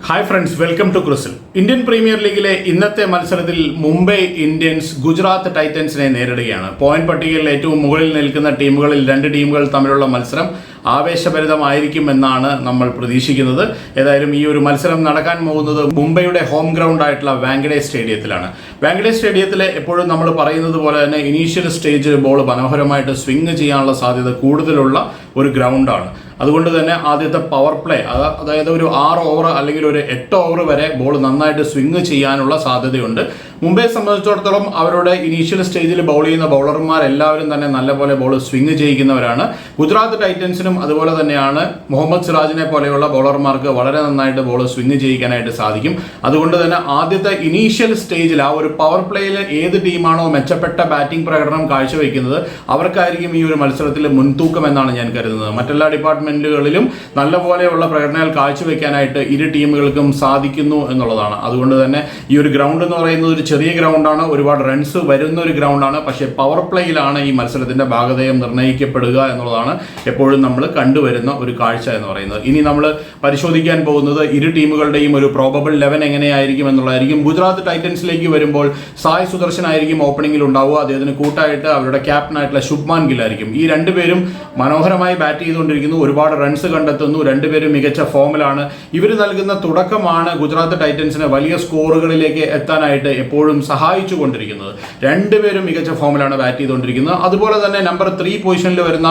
Hi friends, welcome to ക്രിസിൽ. Indian premier ലീഗിലെ ഇന്നത്തെ മത്സരത്തിൽ മുംബൈ ഇന്ത്യൻസ് ഗുജറാത്ത് ടൈറ്റൻസിനെ നേരിടുകയാണ്. പോയിന്റ് പട്ടികയിൽ ഏറ്റവും മുകളിൽ നിൽക്കുന്ന ടീമുകളിൽ രണ്ട് ടീമുകൾ തമ്മിലുള്ള മത്സരം ആവേശഭരിതമായിരിക്കും എന്നാണ് നമ്മൾ പ്രതീക്ഷിക്കുന്നത്. ഏതായാലും ഈ ഒരു മത്സരം നടക്കാൻ പോകുന്നത് മുംബൈയുടെ ഹോം ഗ്രൗണ്ട് ആയിട്ടുള്ള വാങ്കഡേ സ്റ്റേഡിയത്തിലാണ്. വാങ്കഡേ സ്റ്റേഡിയത്തിൽ എപ്പോഴും നമ്മൾ പറയുന്നത് പോലെ തന്നെ ഇനീഷ്യൽ സ്റ്റേജിൽ ബോൾ മനോഹരമായിട്ട് സ്വിംഗ് ചെയ്യാനുള്ള സാധ്യത കൂടുതലുള്ള ഒരു ഗ്രൗണ്ടാണ്. അതുകൊണ്ട് തന്നെ ആദ്യത്തെ പവർ പ്ലേ, അതായത് ഒരു 6 ഓവർ അല്ലെങ്കിൽ ഒരു 8 ഓവർ വരെ ബോൾ നന്നായിട്ട് സ്വിംഗ് ചെയ്യാനുള്ള സാധ്യതയുണ്ട്. മുംബൈയെ സംബന്ധിച്ചിടത്തോളം അവരുടെ ഇനീഷ്യൽ സ്റ്റേജിൽ ബൗൾ ചെയ്യുന്ന ബൗളർമാർ എല്ലാവരും തന്നെ നല്ലപോലെ ബോൾ സ്വിംഗ് ചെയ്യിക്കുന്നവരാണ്. ഗുജറാത്ത് ടൈറ്റൻസിനും അതുപോലെ തന്നെയാണ്. മുഹമ്മദ് സിറാജിനെ പോലെയുള്ള ബൗളർമാർക്ക് വളരെ നന്നായിട്ട് ബോൾ സ്വിംഗ് ചെയ്യിക്കാനായിട്ട് സാധിക്കും. അതുകൊണ്ട് തന്നെ ആദ്യത്തെ ഇനീഷ്യൽ സ്റ്റേജിൽ ആ ഒരു പവർ പ്ലേയിൽ ഏത് ടീമാണോ മെച്ചപ്പെട്ട ബാറ്റിംഗ് പ്രകടനം കാഴ്ചവെക്കുന്നത് അവർക്കായിരിക്കും ഈ ഒരു മത്സരത്തിൽ മുൻതൂക്കം എന്നാണ് ഞാൻ കരുതുന്നത്. മറ്റെല്ലാ ഡിപ്പാർട്ട്മെന്റുകളിലും നല്ലപോലെയുള്ള പ്രകടനങ്ങൾ കാഴ്ചവെക്കാനായിട്ട് ഇരു ടീമുകൾക്കും സാധിക്കുന്നു എന്നുള്ളതാണ്. അതുകൊണ്ട് തന്നെ ഈ ഒരു ഗ്രൗണ്ട് എന്ന് പറയുന്നത് ഒരു ചെറിയ ഗ്രൗണ്ടാണ്, ഒരുപാട് റൺസ് വരുന്ന ഒരു ഗ്രൗണ്ടാണ്. പക്ഷേ പവർ പ്ലേയിലാണ് ഈ മത്സരത്തിന്റെ ഭാഗധേയം നിർണ്ണയിക്കപ്പെടുക എന്നുള്ളതാണ് എപ്പോഴും നമ്മൾ കണ്ടുവരുന്ന ഒരു കാഴ്ച എന്ന് പറയുന്നത്. ഇനി നമ്മൾ പരിശോധിക്കാൻ പോകുന്നത് ഇരു ടീമുകളുടെയും ഒരു പ്രോബബിൾ 11 എങ്ങനെയായിരിക്കും എന്നുള്ളതായിരിക്കും. ഗുജറാത്ത് ടൈറ്റൻസിലേക്ക് വരുമ്പോൾ സായ് സുദർശൻ ആയിരിക്കും ഓപ്പണിംഗിൽ ഉണ്ടാവുക. അദ്ദേഹത്തിന് കൂട്ടായിട്ട് അവരുടെ ക്യാപ്റ്റനായിട്ടുള്ള ശുഭ്മാൻ ഗിൽ ആയിരിക്കും. ഈ രണ്ടുപേരും മനോഹരമായി ബാറ്റ് ചെയ്തുകൊണ്ടിരിക്കുന്നു, ഒരുപാട് റൺസ് കണ്ടെത്തുന്നു, രണ്ടുപേരും മികച്ച ഫോമിലാണ്. ഇവർ നൽകുന്ന തുടക്കമാണ് ഗുജറാത്ത് ടൈറ്റൻസിനെ വലിയ സ്കോറുകളിലേക്ക് എത്താനായിട്ട് എപ്പോഴും സഹായിച്ചു കൊണ്ടിരിക്കുന്നത്. രണ്ടുപേരും മികച്ച ഫോമിലാണ് ബാറ്റ് ചെയ്തുകൊണ്ടിരിക്കുന്നത്. അതുപോലെ തന്നെ നമ്പർ 3 പൊസിഷനിൽ വരുന്ന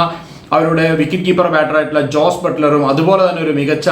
അവരുടെ വിക്കറ്റ് കീപ്പർ ബാറ്ററായിട്ടുള്ള ജോസ് ബട്ട്ലറും അതുപോലെ തന്നെ ഒരു മികച്ച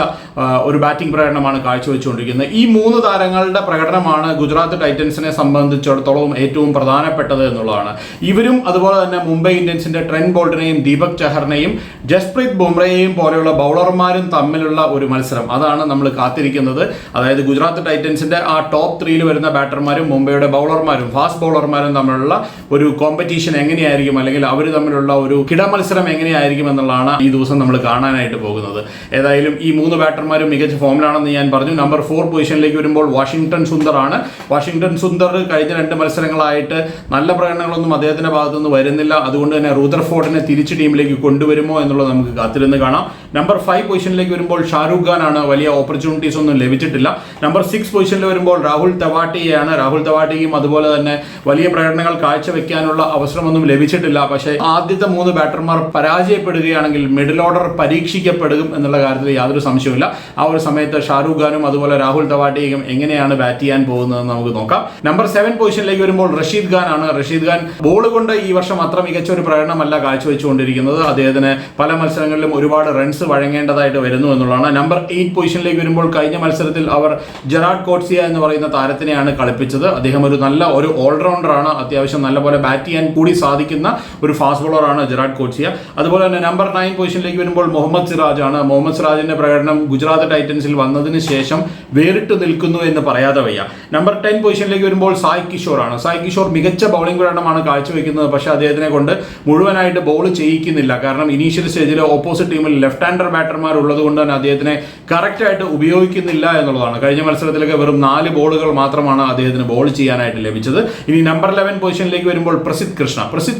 ഒരു ബാറ്റിംഗ് പ്രകടനമാണ് കാഴ്ചവെച്ചുകൊണ്ടിരിക്കുന്നത്. ഈ 3 താരങ്ങളുടെ പ്രകടനമാണ് ഗുജറാത്ത് ടൈറ്റൻസിനെ സംബന്ധിച്ചിടത്തോളം ഏറ്റവും പ്രധാനപ്പെട്ടത് എന്നുള്ളതാണ്. ഇവരും അതുപോലെ തന്നെ മുംബൈ ഇന്ത്യൻസിന്റെ ട്രെന്റ് ബോൾട്ടിനെയും ദീപക് ചഹറിനെയും ജസ്പ്രീത് ബുംറയെയും പോലെയുള്ള ബൗളർമാരും തമ്മിലുള്ള ഒരു മത്സരം, അതാണ് നമ്മൾ കാത്തിരിക്കുന്നത്. അതായത് ഗുജറാത്ത് ടൈറ്റൻസിന്റെ ആ ടോപ്പ് 3യിൽ വരുന്ന ബാറ്റർമാരും മുംബൈയുടെ ബൗളർമാരും ഫാസ്റ്റ് ബൗളർമാരും തമ്മിലുള്ള ഒരു കോമ്പറ്റീഷൻ എങ്ങനെയായിരിക്കും, അല്ലെങ്കിൽ അവർ തമ്മിലുള്ള ഒരു കിടമത്സരം എങ്ങനെയായിരിക്കും എന്നുള്ളതാണ് ഈ ദിവസം നമ്മൾ കാണാനായിട്ട് പോകുന്നത്. ഏതായാലും ഈ 3 ബാറ്റർമാരും മികച്ച ഫോമിലാണെന്ന് ഞാൻ പറഞ്ഞു. നമ്പർ 4 പൊസിഷനിലേക്ക് വരുമ്പോൾ വാഷിംഗ്ടൺ സുന്ദർ ആണ്. വാഷിംഗ്ടൺ സുന്ദർ കഴിഞ്ഞ 2 മത്സരങ്ങളായിട്ട് നല്ല പ്രകടനങ്ങളൊന്നും അദ്ദേഹത്തിന്റെ ഭാഗത്തുനിന്ന് വരുന്നില്ല. അതുകൊണ്ട് തന്നെ റുദർഫോർഡിനെ തിരിച്ച് ടീമിലേക്ക് കൊണ്ടുവരുമോ എന്നുള്ളത് നമുക്ക് കാത്തിരുന്ന് കാണാം. നമ്പർ 5 പൊസിഷനിലേക്ക് വരുമ്പോൾ ഷാരൂഖ് ഖാൻ ആണ്. വലിയ ഓപ്പർച്യൂണിറ്റീസ് ഒന്നും ലഭിച്ചിട്ടില്ല. നമ്പർ 6 പൊസിഷനിൽ വരുമ്പോൾ രാഹുൽ തവാട്ടിയാണ്. രാഹുൽ തവാട്ടിയും അതുപോലെ തന്നെ വലിയ പ്രകടനങ്ങൾ കാഴ്ചവെക്കാനുള്ള അവസരമൊന്നും ലഭിച്ചിട്ടില്ല. പക്ഷേ ആദ്യത്തെ 3 ബാറ്റർമാർ പരാജയപ്പെടുകയാണെങ്കിൽ മിഡിൽ ഓർഡർ പരീക്ഷിക്കപ്പെടും എന്നുള്ള കാര്യത്തിൽ യാതൊരു സംശയവുമില്ല. ആ ഒരു സമയത്ത് ഷാരൂഖ് ഖാനും അതുപോലെ രാഹുൽ തവാട്ടിയും എങ്ങനെയാണ് ബാറ്റ് ചെയ്യാൻ പോകുന്നതെന്ന് നമുക്ക് നോക്കാം. നമ്പർ 7 പൊസിഷനിലേക്ക് വരുമ്പോൾ റഷീദ് ഖാൻ ആണ്. റഷീദ് ഖാൻ ബോൾ കൊണ്ട് ഈ വർഷം അത്ര മികച്ച ഒരു പ്രകടനമല്ല കാഴ്ചവെച്ചുകൊണ്ടിരിക്കുന്നത്. അദ്ദേഹത്തിന് പല മത്സരങ്ങളിലും ഒരുപാട് റൺസ് വഴങ്ങേണ്ടതായിട്ട് വരുന്നു എന്നുള്ളതാണ്. നമ്പർ 8 പൊസിഷനിലേക്ക് വരുമ്പോൾ കഴിഞ്ഞ മത്സരത്തിൽ അവർ ജെറാഡ് കോട്സിയ എന്ന് പറയുന്ന താരത്തിനെയാണ് കളിപ്പിച്ചത്. അദ്ദേഹം ഒരു നല്ല ഒരു ഓൾറൗണ്ടർ ആണ്. അത്യാവശ്യം നല്ലപോലെ ബാറ്റ് ചെയ്യാൻ കൂടി സാധിക്കുന്ന ഒരു ഫാസ്റ്റ് ബോളറാണ് ജെറാഡ് കോട്സിയ. അതുപോലെ തന്നെ നമ്പർ 9 പൊസിഷനിലേക്ക് വരുമ്പോൾ മുഹമ്മദ് സിറാജ് ആണ്. മുഹമ്മദ് സിറാജിന്റെ പ്രകടനം ഗുജറാത്ത് ടൈറ്റൻസിൽ വന്നതിന് ശേഷം വേറിട്ട് നിൽക്കുന്നു എന്ന് പറയാതെ വയ്യ. നമ്പർ 10 പൊസിഷനിലേക്ക് വരുമ്പോൾ സായ് കിഷോർ ആണ്. സായ് കിഷോർ മികച്ച ബൗളിംഗ് പ്രകടനമാണ് കാഴ്ചവെക്കുന്നത്. പക്ഷേ അദ്ദേഹത്തിനെ കൊണ്ട് മുഴുവനായിട്ട് ബോൾ ചെയ്യിക്കുന്നില്ല. കാരണം ഇനീഷ്യൽ സ്റ്റേജിൽ ഓപ്പോസിറ്റ് ടീമിൽ ലെഫ്റ്റ് ഹാൻഡർ ബാറ്റർമാർ ഉള്ളത് കൊണ്ട് തന്നെ അദ്ദേഹത്തിനെ കറക്റ്റായിട്ട് ഉപയോഗിക്കുന്നില്ല എന്നുള്ളതാണ്. കഴിഞ്ഞ മത്സരത്തിലൊക്കെ വെറും 4 ബോളുകൾ മാത്രമാണ് അദ്ദേഹത്തിന് ബോൾ ചെയ്യാനായിട്ട് ലഭിച്ചത്. ഇനി നമ്പർ 11 പൊസിഷനിലേക്ക് വരുമ്പോൾ പ്രസിദ്ധ്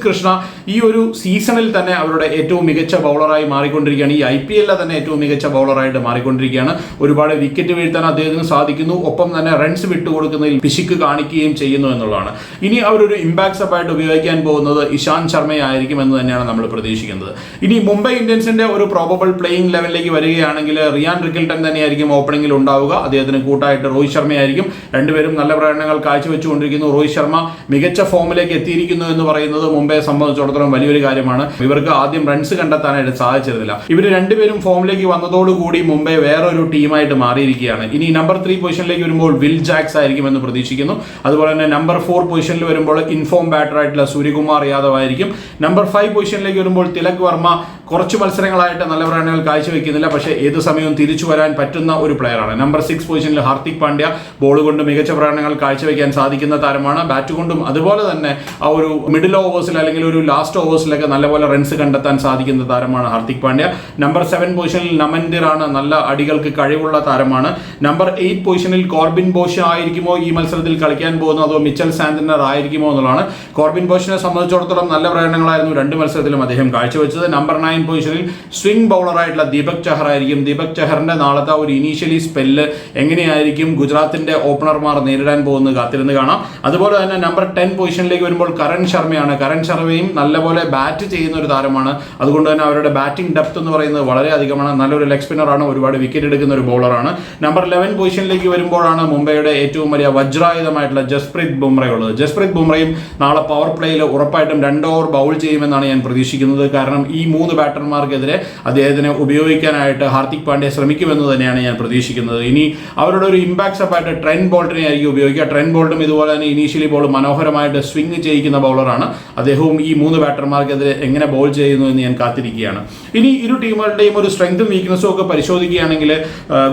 കൃഷ്ണ ഈ ഒരു സീസണിൽ തന്നെ അവരുടെ ഏറ്റവും മികച്ച ബൗളറായി മാറിക്കൊണ്ടിരിക്കുകയാണ്. ഈ IPL തന്നെ ഏറ്റവും മികച്ച ബൗളറായിട്ട് മാറിക്കൊണ്ടിരിക്കുകയാണ്. ഒരുപാട് വിക്കറ്റ് വീഴ്ത്താൻ അദ്ദേഹത്തിന് സാധിക്കുന്നു. ഒപ്പം തന്നെ റൺസ് വിട്ടുകൊടുക്കുന്നതിൽ പിശുക്ക് കാണിക്കുകയും ചെയ്യുന്നു എന്നുള്ളതാണ്. ഇനി അവരൊരു ഇമ്പാക്ട് സബായിട്ട് ഉപയോഗിക്കാൻ പോകുന്നത് ഇഷാന്ത് ശർമ്മയായിരിക്കും എന്ന് തന്നെയാണ് നമ്മൾ പ്രതീക്ഷിക്കുന്നത്. ഇനി മുംബൈ ഇന്ത്യൻസിന്റെ ഒരു പ്രോബബിൾ പ്ലേയിങ് ലെവലിലേക്ക് വരികയാണെങ്കിൽ റിയാൻ റിക്കിൾട്ടൺ തന്നെയായിരിക്കും ഓപ്പണിംഗിൽ ഉണ്ടാവുക. അദ്ദേഹത്തിന് കൂട്ടായിട്ട് രോഹിത് ശർമ്മയായിരിക്കും. രണ്ടുപേരും നല്ല പ്രകടനങ്ങൾ കാഴ്ചവെച്ചുകൊണ്ടിരിക്കുന്നു. രോഹിത് ശർമ്മ മികച്ച ഫോമിലേക്ക് എത്തിയിരിക്കുന്നു എന്ന് പറയുന്നത് മുംബൈയെ സംബന്ധിച്ചിടത്തോളം വലിയൊരു കാര്യമാണ്. ഇവർക്ക് ആദ്യം റൺസ് കണ്ടെത്താനായിട്ട് സാധിച്ചിരുന്നില്ല. ഇവർ രണ്ടുപേരും ഫോമിലേക്ക് വന്നതോടുകൂടി മുംബൈ വേറൊരു ടീമായിട്ട് മാറിയിരിക്കുകയാണ്. ഇനി നമ്പർ 3 പൊസിഷനിലേക്ക് വരുമ്പോൾ വിൽ ജാക്സ് ആയിരിക്കും എന്ന് പ്രതീക്ഷിക്കുന്നു. അതുപോലെ തന്നെ നമ്പർ 4 പൊസിഷനിൽ വരുമ്പോൾ ഇൻഫോം ബാറ്ററായിട്ടുള്ള സൂര്യകുമാർ യാദവ് ആയിരിക്കും. നമ്പർ 5 പൊസിഷനിലേക്ക് വരുമ്പോൾ തിലക് വർമ്മ കുറച്ച് മത്സരങ്ങളായിട്ട് നല്ല പ്രകടനങ്ങൾ കാഴ്ചവെക്കുന്നില്ല. പക്ഷേ ഏത് സമയവും തിരിച്ചു വരാൻ പറ്റുന്ന ഒരു പ്ലെയറാണ്. നമ്പർ 6 പൊസിഷനിൽ ഹാർദിക് പാണ്ഡ്യ ബോൾ കൊണ്ട് മികച്ച പ്രകടനങ്ങൾ കാഴ്ചവെക്കാൻ സാധിക്കുന്ന താരമാണ്. ബാറ്റ് കൊണ്ടും അതുപോലെ തന്നെ ആ ഒരു മിഡിൽ ഓവേഴ്സിൽ അല്ലെങ്കിൽ ഒരു ലാസ്റ്റ് ഓവേഴ്സിലൊക്കെ നല്ലപോലെ റൺസ് കണ്ടെത്താൻ സാധിക്കുന്ന താരമാണ് ഹാർദിക് പാണ്ഡ്യ. നമ്പർ 7 പൊസിഷനിൽ നമൻദിർ ആണ്. നല്ല അടികൾക്ക് കഴിവുള്ള താരമാണ്. നമ്പർ 8 പൊസിഷനിൽ കോർബിൻ ബോഷ ആയിരിക്കുമോ ഈ മത്സരത്തിൽ കളിക്കാൻ പോകുന്നത്, അതോ മിച്ചൽ സാന്റ്നർ ആയിരിക്കുമോ എന്നുള്ളതാണ്. കോർബിൻ ബോഷിനെ സംബന്ധിച്ചിടത്തോളം നല്ല പ്രകടനങ്ങളായിരുന്നു 2 മത്സരത്തിലും അദ്ദേഹം കാഴ്ചവെച്ചത്. നമ്പർ 9 9 പൊസിഷനിൽ സ്വിംഗ് ബൗളറായിട്ടുള്ള ദീപക് ചഹർ ആയിരിക്കും. ദീപക് ചഹറിന്റെ നാളത്തെ ഒരു ഇനീഷ്യലി സ്പെല്ല് എങ്ങനെയായിരിക്കും ഗുജറാത്തിന്റെ ഓപ്പണർമാർ നേരിടാൻ പോകുന്നത് കാത്തിരുന്ന് കാണാം. അതുപോലെ തന്നെ നമ്പർ 10 പൊസിഷനിലേക്ക് വരുമ്പോൾ കരൺ ശർമ്മയാണ്. കരൺ ശർമ്മയും നല്ലപോലെ ബാറ്റ് ചെയ്യുന്ന ഒരു താരമാണ്. അതുകൊണ്ട് തന്നെ അവരുടെ ബാറ്റിംഗ് ഡെപ്ത് എന്ന് പറയുന്നത് വളരെ അധികമാണ്. നല്ലൊരു ലെഗ് സ്പിന്നറാണ്, ഒരുപാട് വിക്കറ്റ് എടുക്കുന്ന ഒരു ബൗളറാണ്. നമ്പർ 11 പൊസിഷനിലേക്ക് വരുമ്പോഴാണ് മുംബൈയുടെ ഏറ്റവും വലിയ വജ്രായുധമായിട്ടുള്ള ജസ്പ്രീത് ബുംറയുള്ളത്. ജസ്പ്രീത് ബുംറയും നാളെ പവർ പ്ലേയിൽ ഉറപ്പായിട്ടും 2 ഓവർ ബൗൾ ചെയ്യുമെന്നാണ് ഞാൻ പ്രതീക്ഷിക്കുന്നത്. കാരണം ഈ 3 ബാറ്റർമാർക്കെതിരെ അദ്ദേഹത്തിനെ ഉപയോഗിക്കാനായിട്ട് ഹാർദിക് പാണ്ഡ്യ ശ്രമിക്കുമെന്ന് തന്നെയാണ് ഞാൻ പ്രതീക്ഷിക്കുന്നത്. ഇനി അവരുടെ ഒരു ഇമ്പാക്ട് സപ്പായിട്ട് ട്രെന്റ് ബോൾട്ടിനെ ആയിരിക്കും ഉപയോഗിക്കുക. ട്രെന്റ് ബോൾട്ടും ഇതുപോലെ തന്നെ ഇനീഷ്യലി ബോൾ മനോഹരമായിട്ട് സ്വിംഗ് ചെയ്യിക്കുന്ന ബൗളറാണ്. അദ്ദേഹവും ഈ 3 ബാറ്റർമാർക്കെതിരെ എങ്ങനെ ബോൾ ചെയ്യുന്നു എന്ന് ഞാൻ കാത്തിരിക്കുകയാണ്. ഇനി ഇരു ടീമുകളുടെയും ഒരു സ്ട്രെങ്തും വീക്ക്നസും ഒക്കെ പരിശോധിക്കുകയാണെങ്കിൽ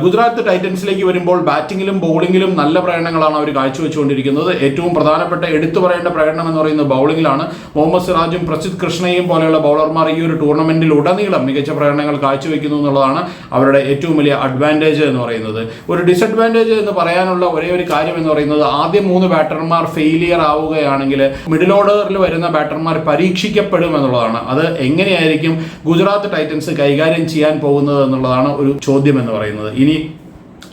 ഗുജറാത്ത് ടൈറ്റൻസിലേക്ക് വരുമ്പോൾ ബാറ്റിംഗിലും ബൗളിംഗിലും നല്ല പ്രകടനങ്ങളാണ് അവർ കാഴ്ചവെച്ചുകൊണ്ടിരിക്കുന്നത്. ഏറ്റവും പ്രധാനപ്പെട്ട എടുത്തു പറയേണ്ട പ്രകടനം എന്ന് പറയുന്നത് ബൗളിംഗിലാണ്. മുഹമ്മദ് സിറാജും പ്രസിദ്ധ് കൃഷ്ണയും പോലെയുള്ള ബൗളർമാർ ഈ ഒരു ടൂർണമെന്റിൽ ഉടനീളം മികച്ച പ്രകടനങ്ങൾ കാഴ്ചവെക്കുന്നു എന്നുള്ളതാണ് അവരുടെ ഏറ്റവും വലിയ അഡ്വാൻറ്റേജ് എന്ന് പറയുന്നത്. ഒരു ഡിസഡ്വാൻറ്റേജ് എന്ന് പറയാനുള്ള ഒരേ ഒരു കാര്യം എന്ന് പറയുന്നത് ആദ്യം 3 ബാറ്റർമാർ ഫെയിലിയർ ആവുകയാണെങ്കിൽ മിഡിൽ ഓർഡറിൽ വരുന്ന ബാറ്റർമാർ പരീക്ഷിക്കപ്പെടും എന്നുള്ളതാണ്. അത് എങ്ങനെയായിരിക്കും ഗുജറാത്ത് ടൈറ്റൻസ് കൈകാര്യം ചെയ്യാൻ പോകുന്നത് എന്നുള്ളതാണ് ഒരു ചോദ്യം എന്ന് പറയുന്നത്. ഇനി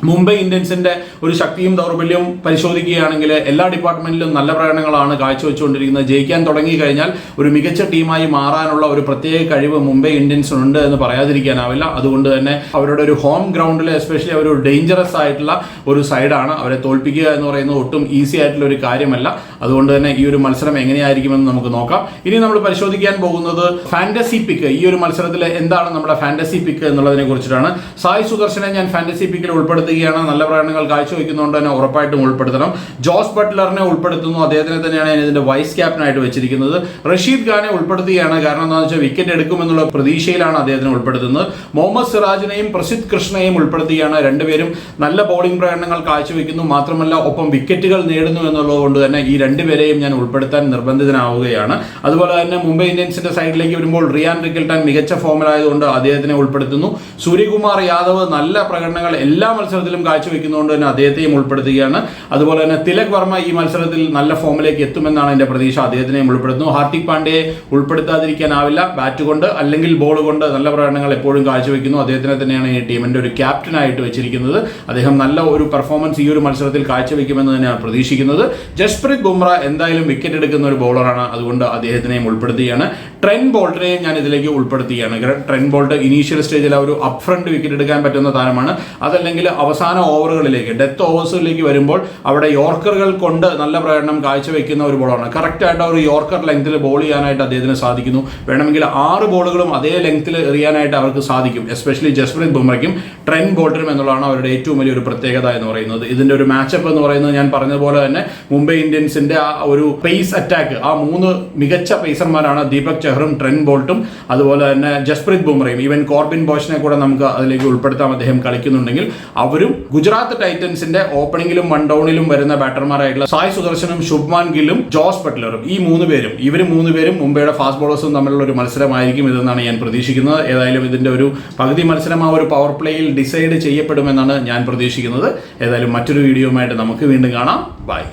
മുംബൈ ഇന്ത്യൻസിന്റെ ഒരു ശക്തിയും ദൗർബല്യവും പരിശോധിക്കുകയാണെങ്കിൽ എല്ലാ ഡിപ്പാർട്ട്മെന്റിലും നല്ല പ്രകടനങ്ങളാണ് കാഴ്ചവെച്ചുകൊണ്ടിരിക്കുന്നത്. ജയിക്കാൻ തുടങ്ങി കഴിഞ്ഞാൽ ഒരു മികച്ച ടീമായി മാറാനുള്ള ഒരു പ്രത്യേക കഴിവ് മുംബൈ ഇന്ത്യൻസിനുണ്ട് എന്ന് പറയാതിരിക്കാനാവില്ല. അതുകൊണ്ട് തന്നെ അവരുടെ ഒരു ഹോം ഗ്രൗണ്ടിൽ എസ്പെഷ്യലി ഒരു ഡേഞ്ചറസ് ആയിട്ടുള്ള ഒരു സൈഡാണ്. അവരെ തോൽപ്പിക്കുക എന്ന് പറയുന്നത് ഒട്ടും ഈസി ആയിട്ടുള്ള ഒരു കാര്യമല്ല. അതുകൊണ്ട് തന്നെ ഈ ഒരു മത്സരം എങ്ങനെയായിരിക്കുമെന്ന് നമുക്ക് നോക്കാം. ഇനി നമ്മൾ പരിശോധിക്കാൻ പോകുന്നത് ഫാന്റസി പിക്ക്. ഈ ഒരു മത്സരത്തിൽ എന്താണ് നമ്മുടെ ഫാന്റസി പിക്ക് എന്നുള്ളതിനെ കുറിച്ചിട്ടാണ്. സായ് സുദർശനെ ഞാൻ ഫാന്റസി പിക്കിൽ ഉൾപ്പെടുത്തുകയാണ്. നല്ല പ്രകടനങ്ങൾ കാഴ്ചവെക്കുന്നതുകൊണ്ട് തന്നെ ഉറപ്പായിട്ടും ഉൾപ്പെടുത്തണം. ജോസ് ബട്ട്ലറിനെ ഉൾപ്പെടുത്തുന്നു. അദ്ദേഹത്തിനെ തന്നെയാണ് ഞാൻ ഇതിന്റെ വൈസ് ക്യാപ്റ്റനായിട്ട് വെച്ചിരിക്കുന്നത്. റഷീദ് ഖാനെ ഉൾപ്പെടുത്തുകയാണ്. കാരണം എന്താണെന്ന് വെച്ചാൽ വിക്കറ്റ് എടുക്കുമെന്നുള്ള പ്രതീക്ഷയിലാണ് അദ്ദേഹത്തിനെ ഉൾപ്പെടുത്തുന്നത്. മുഹമ്മദ് സിറാജിനെയും പ്രസിദ്ധ് കൃഷ്ണയെയും ഉൾപ്പെടുത്തുകയാണ്. രണ്ടുപേരും നല്ല ബൗളിംഗ് പ്രകടനങ്ങൾ കാഴ്ചവെക്കുന്നു. മാത്രമല്ല ഒപ്പം വിക്കറ്റുകൾ നേടുന്നു എന്നുള്ളത് കൊണ്ട് തന്നെ ഈ രണ്ടുപേരെയും ഞാൻ ഉൾപ്പെടുത്താൻ നിർബന്ധിതനാവുകയാണ്. അതുപോലെ തന്നെ മുംബൈ ഇന്ത്യൻസിന്റെ സൈഡിലേക്ക് വരുമ്പോൾ റിയാൻ റിക്കിൾട്ടൺ മികച്ച ഫോമിലായതുകൊണ്ട് അദ്ദേഹത്തിനെ ഉൾപ്പെടുത്തുന്നു. സൂര്യകുമാർ യാദവ് നല്ല പ്രകടനങ്ങൾ എല്ലാ മത്സരത്തിലും കാഴ്ചവെക്കുന്നതുകൊണ്ട് തന്നെ അദ്ദേഹത്തെയും ഉൾപ്പെടുത്തുകയാണ്. അതുപോലെ തന്നെ തിലക് വർമ്മ ഈ മത്സരത്തിൽ നല്ല ഫോമിലേക്ക് എത്തുമെന്നാണ് എൻ്റെ പ്രതീക്ഷ. അദ്ദേഹത്തിനെയും ഉൾപ്പെടുത്തുന്നു. ഹാർദിക് പാണ്ഡ്യയെ ഉൾപ്പെടുത്താതിരിക്കാനാവില്ല. ബാറ്റ് കൊണ്ട് അല്ലെങ്കിൽ ബോൾ കൊണ്ട് നല്ല പ്രകടനങ്ങൾ എപ്പോഴും കാഴ്ചവെക്കുന്നു. അദ്ദേഹത്തിനെ തന്നെയാണ് ഈ ടീമിന്റെ ഒരു ക്യാപ്റ്റനായിട്ട് വെച്ചിരിക്കുന്നത്. അദ്ദേഹം നല്ല ഒരു പെർഫോമൻസ് ഈ ഒരു മത്സരത്തിൽ കാഴ്ചവെക്കുമെന്ന് തന്നെയാണ് പ്രതീക്ഷിക്കുന്നത്. ജസ്പ്രീത് ബുംറ എന്തായാലും വിക്കറ്റ് എടുക്കുന്ന ഒരു ബൗളറാണ്. അതുകൊണ്ട് അദ്ദേഹത്തിനെയും ഉൾപ്പെടുത്തുകയാണ്. ട്രെന്റ് ബോൾട്ടിനെയും ഞാൻ ഇതിലേക്ക് ഉൾപ്പെടുത്തുകയാണ്. ട്രെന്റ് ബോൾട്ട് ഇനീഷ്യൽ സ്റ്റേജിൽ ഒരു അപ് ഫ്രണ്ട് വിക്കറ്റ് എടുക്കാൻ പറ്റുന്ന താരമാണ്. അതല്ലെങ്കിൽ അവസാന ഓവറുകളിലേക്ക് ഡെത്ത് ഓവേഴ്സിലേക്ക് വരുമ്പോൾ അവിടെ യോർക്കറുകൾ കൊണ്ട് നല്ല പ്രകടനം കാഴ്ചവെക്കുന്ന ഒരു ബോളറാണ്. കറക്റ്റായിട്ട് ഒരു യോർക്കർ ലെങ്ത്തിൽ ബോൾ ചെയ്യാനായിട്ട് അദ്ദേഹത്തിന് സാധിക്കുന്നു. വേണമെങ്കിൽ 6 ബോളുകളും അതേ ലെങ്ത്തിൽ എറിയാനായിട്ട് അവർക്ക് സാധിക്കും. എസ്പെഷ്യലി ജസ്പ്രീത് ബുംറയ്ക്കും ട്രെന്റ് ബോൾട്ടറും എന്നുള്ളതാണ് അവരുടെ ഏറ്റവും വലിയൊരു പ്രത്യേകത എന്ന് പറയുന്നത്. ഇതിന്റെ ഒരു മാച്ചപ്പ് എന്ന് പറയുന്നത് ഞാൻ പറഞ്ഞതുപോലെ തന്നെ മുംബൈ ഇന്ത്യൻസിന്റെ ആ ഒരു പേസ് അറ്റാക്ക്, ആ 3 മികച്ച പേസർമാരാണ് ദീപക് ചഹറും ട്രെന്റ് ബോൾട്ടും അതുപോലെ തന്നെ ജസ്പ്രീത് ബുംറയും. ഈവൻ കോർബിൻ ബോഷിനെ കൂടെ നമുക്ക് അതിലേക്ക് ഉൾപ്പെടുത്താം. അദ്ദേഹം കളിക്കുന്നുണ്ടെങ്കിൽ അവരും ഗുജറാത്ത് ടൈറ്റൻസിന്റെ ഓപ്പണിംഗിലും വൺ ഡൗണിലും വരുന്ന ബാറ്റർമാരായിട്ടുള്ള സായ് സുദർശനും ശുഭ്മാൻ ഗില്ലും ജോസ് ബട്ട്ലറും ഈ 3 പേരും ഇവർ 3 പേരും മുംബൈയുടെ ഫാസ്റ്റ് ബോളേഴ്സും തമ്മിലുള്ള ഒരു മത്സരമായിരിക്കും ഇതെന്നാണ് ഞാൻ പ്രതീക്ഷിക്കുന്നത്. ഏതായാലും ഇതിന്റെ ഒരു പകുതി മത്സരം ആ ഒരു പവർ പ്ലേയിൽ ഡിസൈഡ് ചെയ്യപ്പെടുമെന്നാണ് ഞാൻ പ്രതീക്ഷിക്കുന്നത്. ഏതായാലും മറ്റൊരു വീഡിയോയുമായിട്ട് നമുക്ക് വീണ്ടും കാണാം. ബൈ.